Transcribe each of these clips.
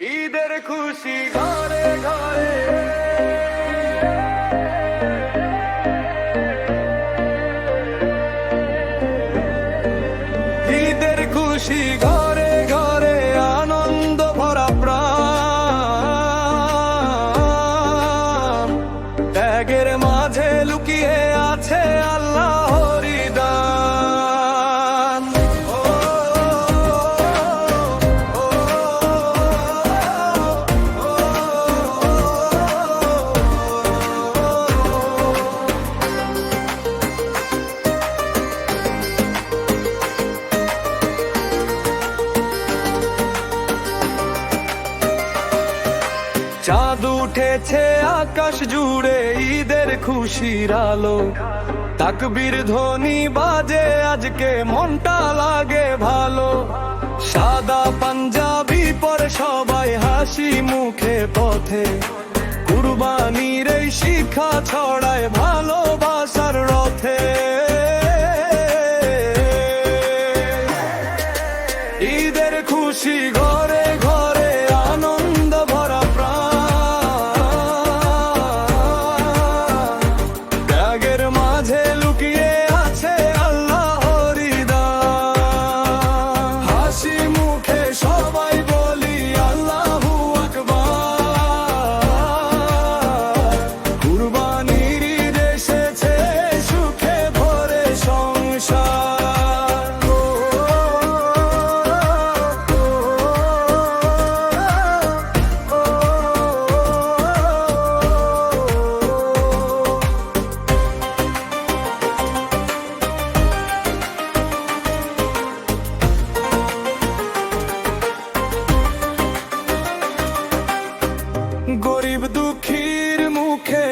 ঈদের খুশি ঘরে ঘরে, ঈদের খুশি ঘরে ঘরে, আনন্দ ভরা প্রাণ। ত্যাগের মাঝে লুকিয়ে আছে আল্লাহর দান। চাঁদ উঠেছে আকাশ জুড়ে, ঈদের খুশির আলো। তাকবীর ধ্বনি বাজে আজকে, মনটা লাগে ভালো। সাদা পাঞ্জাবি পরে সবাই হাসি মুখে পথে, কুরবানির এই শিক্ষা ছড়ায় ভালোবাসার রথে। ঈদের খুশি ঘরে ঘরে, আনন্দ ভরা প্রাণ। ত্যাগের মাঝে লুকিয়ে আছে আল্লাহর দান। হাসি মুখে সবাই বলি আল্লাহু আকবার। কুরবানির ঈদ এসেছে, সুখে ভরে সংসার। গরিব দুঃখীর মুখে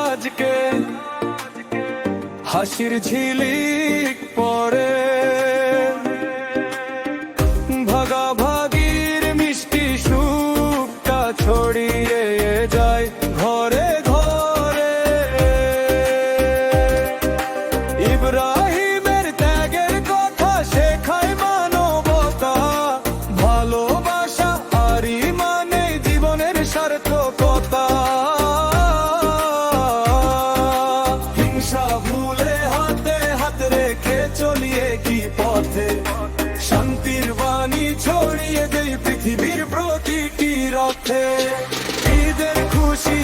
আজকে হাসির ঝিলিক পড়ে। ভাগাভাগির মিষ্টি সুখটা ছড়িয়ে যায় ঘরে ঘরে। ইব্রাহিমের ত্যাগের কথা শেখায় মানবতা, ভালোবাসা আর ইমানে জীবনের সার্থকতা। হিংসা ভুলে হাতে হাত রেখে চলিয়ে কি পথে, শান্তির বাণী ছড়িয়ে দেই পৃথিবীর প্রতিটি রথে। ঈদের খুশি